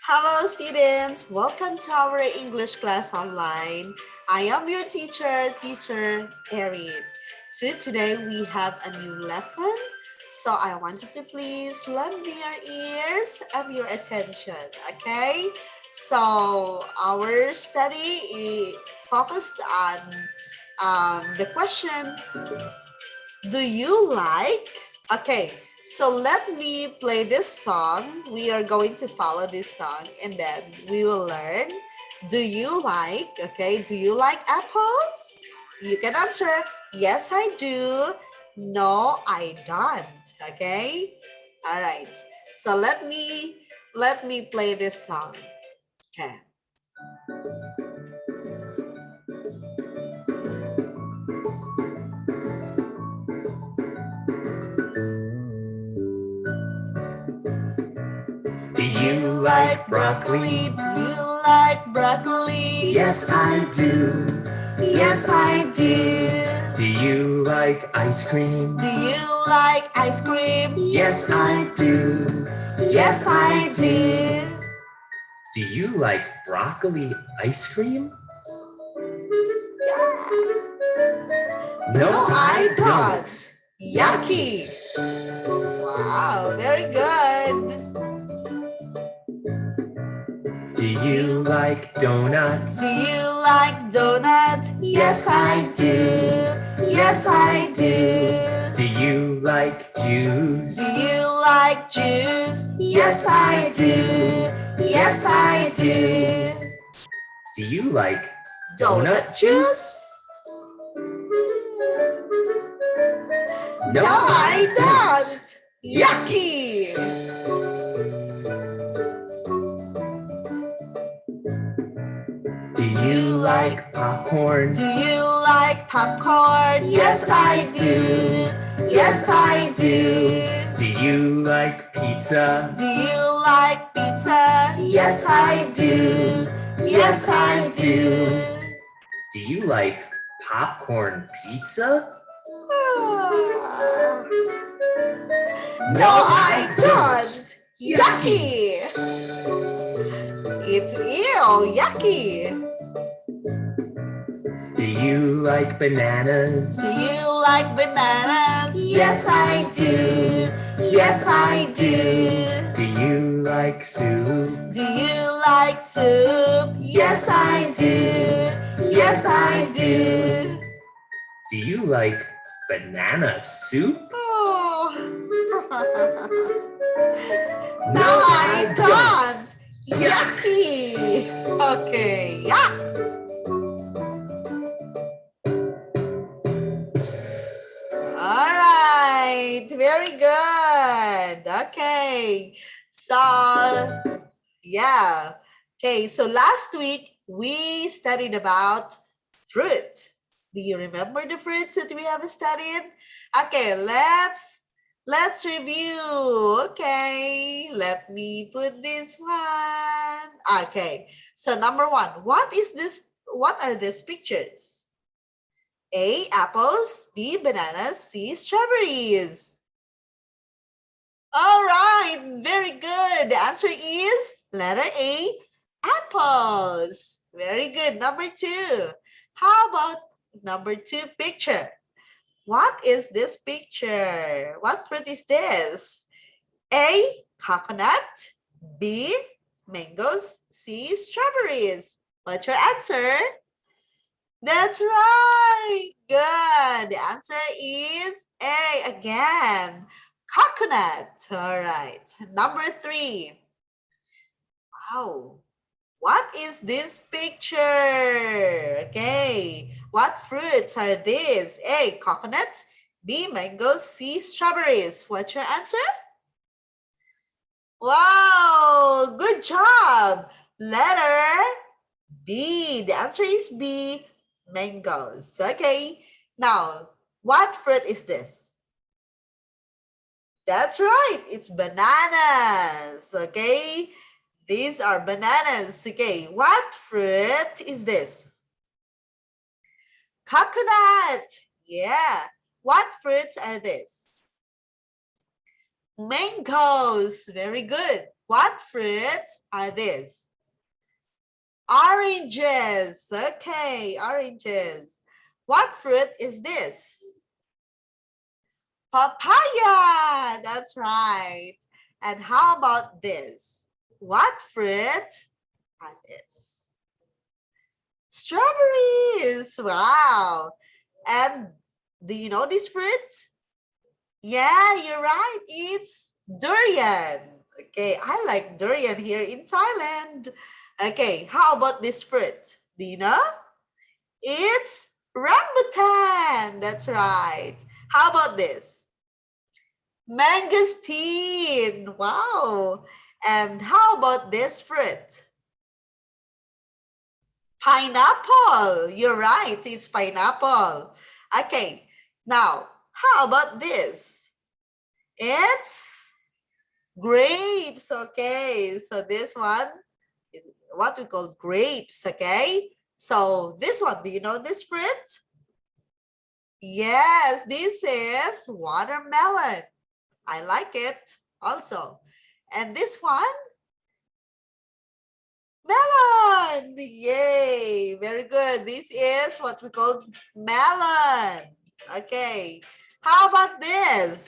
Hello students, welcome to our English class online. I am your teacher Airene. So today we have a new lesson. So I want you to please lend me your ears and your attention, okay? So our study is focused on the question, do you like? Okay, so let me play this song. We are going to follow this song and then we will learn. Do you like? Okay, do you like apples? You can answer, yes, I do. No, I don't. Okay? All right. So let me play this song. Okay. Do you like broccoli? Do you like broccoli? Yes, I do. Yes, I do. Do you like ice cream? Do you like ice cream? Yes, I do. Yes, I do. Do you like broccoli ice cream? No, I don't. don't. Yucky. Wow, very good. Do you like donuts? Do you like donuts? Yes, I do. Yes, I do. Do you like juice? Do you like juice? Yes, I do. Yes, I do. Do you like donut juice? No, I don't. Yucky. Do you like popcorn? Do you like popcorn? Yes, I do. Yes, I do. Do you like pizza? Do you like pizza? Yes, I do. Yes, I do. Do you like popcorn pizza? No, I don't. Yucky. It's ew, yucky. Do you like bananas? Do you like bananas? Yes, I do. Yes, I do. Do you like soup? Do you like soup? Yes, I do. Yes, I do. Do you like banana soup? Oh. No, I don't. Yucky. Okay, yuck. All right, very good. Okay, so yeah. Okay, so last week we studied about fruit. Do you remember the fruits that we have studied? Okay, let's review. Okay, let me put this one. Okay, so number one, what is this? What are these pictures? A, apples, B, bananas, C, strawberries. All right, very good. The answer is letter A, apples. Very good. Number two. How about number two picture? What is this picture? What fruit is this? A, coconut, B, mangoes, C, strawberries. What's your answer? That's right. Good. The answer is A again. Coconut. All right. Number three. Wow. What is this picture? Okay. What fruits are these? A, coconut. B, mangoes. C, strawberries. What's your answer? Wow. Good job. Letter B. The answer is B, mangoes. Okay. Now, what fruit is this? That's right. It's bananas. Okay. These are bananas. Okay. What fruit is this? Coconut. Yeah. What fruits are this? Mangoes. Very good. What fruits are these? Oranges. Okay, oranges. What fruit is this? Papaya. That's right. And how about this? What fruit are this? Strawberries. Wow. And do you know this fruit? Yeah, you're right. It's durian. Okay, I like durian here in Thailand. Okay, how about this fruit? Do you know? It's rambutan. That's right. How about this? Mangosteen. Wow. And how about this fruit? Pineapple. You're right. It's pineapple. Okay. Now, how about this? It's grapes. Okay. So this one is what we call grapes. Okay. So this one, do you know this fruit? Yes, this is watermelon. I like it also. And this one, melon. Yay, very good. This is what we call melon. Okay, how about this?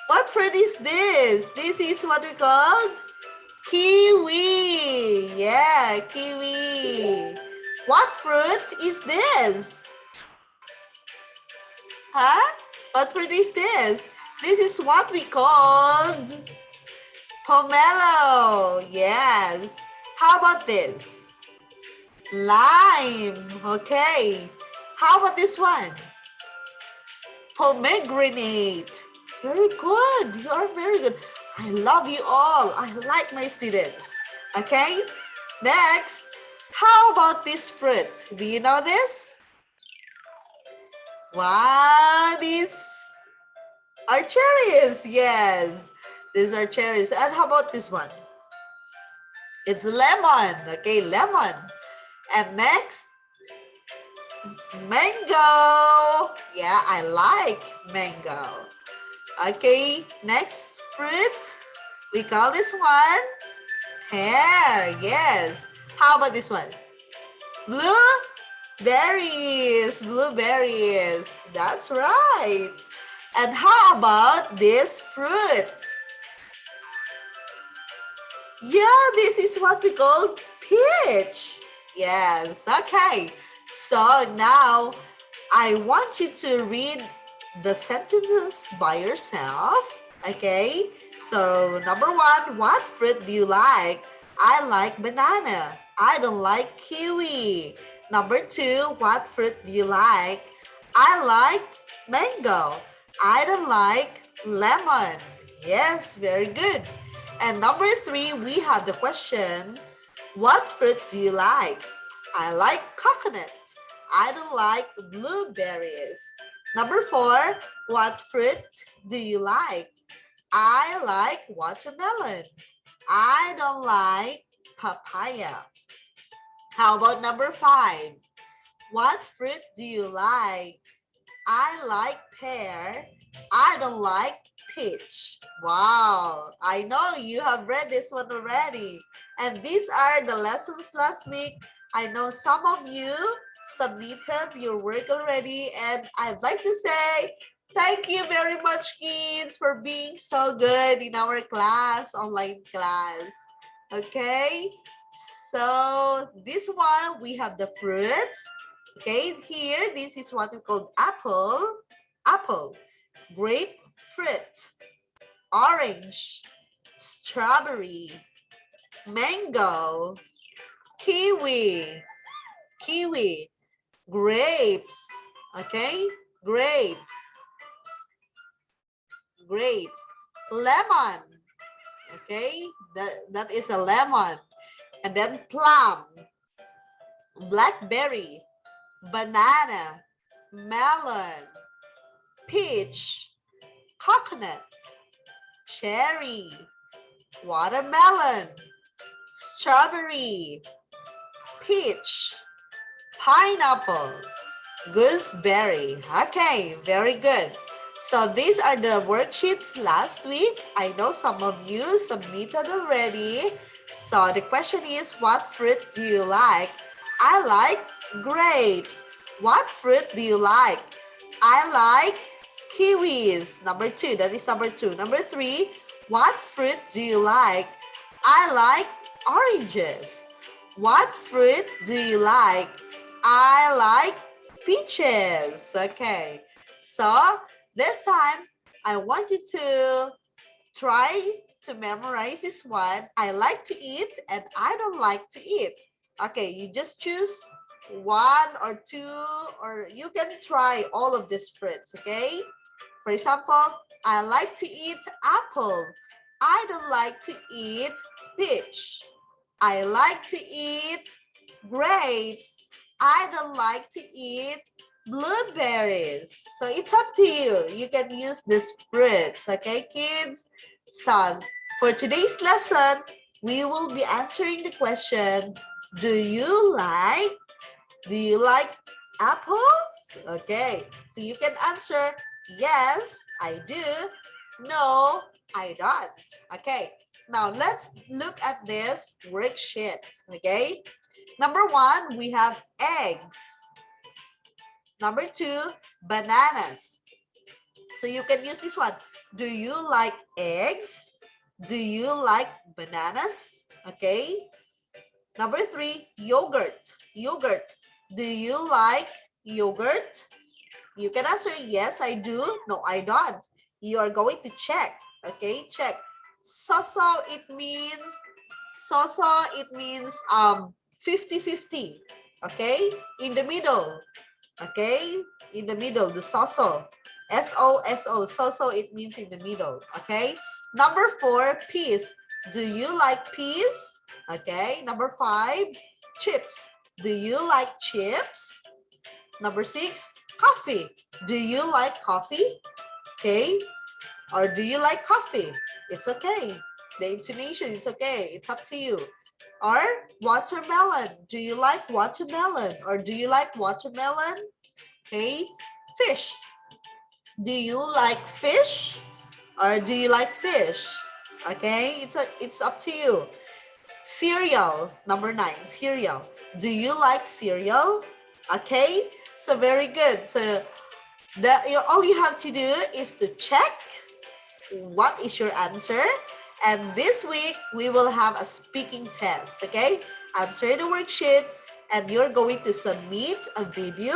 What fruit is this? This is what we called kiwi. Yeah, kiwi. What fruit is this? Huh? What fruit is this? This is what we called pomelo. Yes. How about this? Lime. Okay. How about this one? Pomegranate. Very good. You are very good. I love you all. I like my students. Okay. Next. How about this fruit? Do you know this? Wow, these are cherries. Yes, these are cherries. And how about this one? It's lemon. Okay, lemon. And next, mango. Yeah, I like mango. Okay, next fruit. We call this one pear. Yes. How about this one? Blueberries. Blueberries. That's right. And how about this fruit? Yeah, this is what we call peach. Yes, okay. So now I want you to read the sentences by yourself. Okay, so number one, what fruit do you like? I like banana. I don't like kiwi. Number two, what fruit do you like? I like mango. I don't like lemon. Yes, very good. And number three, we have the question, what fruit do you like? I like coconut. I don't like blueberries. Number four, what fruit do you like? I like watermelon. I don't like papaya. How about number five? What fruit do you like? I like pear. I don't like peach. Wow, I know you have read this one already. And these are the lessons last week. I know some of you submitted your work already, and I'd like to say thank you very much, kids, for being so good in our class, online class. Okay, so this one we have the fruits. Okay, here this is what we call apple, grapefruit, orange, strawberry, mango, kiwi, grapes, okay, grapes, lemon, okay, that is a lemon, and then plum, blackberry, banana, melon, peach, coconut, cherry, watermelon, strawberry, peach, pineapple, gooseberry. Okay, very good. So these are the worksheets last week. I know some of you submitted already. So the question is, what fruit do you like? I like grapes. What fruit do you like? I like kiwis. Number two, that is number two. Number three, what fruit do you like? I like oranges. What fruit do you like? I like peaches. Okay. So this time, I want you to try to memorize this one. I like to eat and I don't like to eat. Okay, you just choose one or two, or you can try all of these fruits, okay? For example, I like to eat apple. I don't like to eat peach. I like to eat grapes. I don't like to eat blueberries. So it's up to you. You can use these fruits, okay, kids? So for today's lesson, we will be answering the question, do you like apples? Okay, so you can answer, yes, I do. No, I don't. Okay, now let's look at this worksheet. Okay, number one, we have eggs. Number two, bananas. So you can use this one. Do you like eggs? Do you like bananas? Okay. Number three, yogurt. Yogurt. Do you like yogurt? You can answer yes, I do. No, I don't. You are going to check. Okay, check. So it means 50-50. Okay, in the middle. Okay, in the middle, the so-so. S-O-S-O, so-so, it means in the middle. Okay, number four, peas. Do you like peas? Okay, number five, chips. Do you like chips? Number six, coffee. Do you like coffee? Okay, or do you like coffee? It's okay. The intonation is okay. It's up to you. Or watermelon. Do you like watermelon? Or do you like watermelon? Okay, fish. Do you like fish? Or do you like fish? Okay, it's up to you. Cereal, number nine, cereal. Do you like cereal? Okay, so very good. So all you have to do is to check what is your answer. And this week, we will have a speaking test, okay? Answer the worksheet and you're going to submit a video.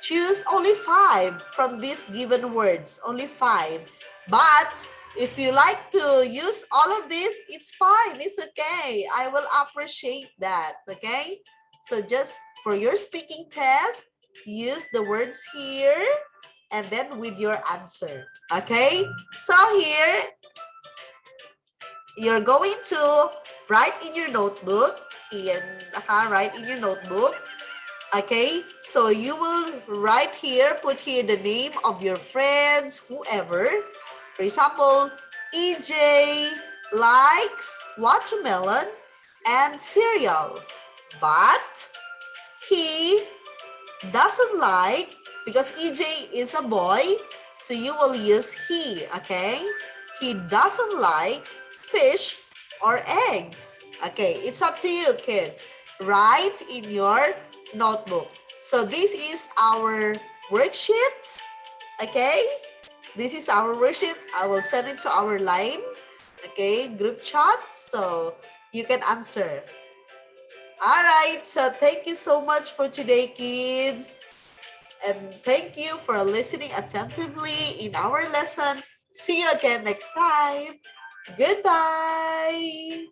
Choose only 5 from these given words, only 5. But if you like to use all of this, it's fine, it's okay. I will appreciate that, okay? So just for your speaking test, use the words here and then with your answer, okay? So here, you're going to write in your notebook, write in your notebook. Okay, so you will write here, put here the name of your friends, whoever. For example, EJ likes watermelon and cereal, but he doesn't like, because EJ is a boy, so you will use he, okay? He doesn't like fish or eggs. Okay, it's up to you, kids. Write in your notebook. So this is our worksheet, okay? This is our worksheet. I will send it to our line, okay, group chat, so you can answer. All right, so thank you so much for today, kids. And thank you for listening attentively in our lesson. See you again next time. Goodbye.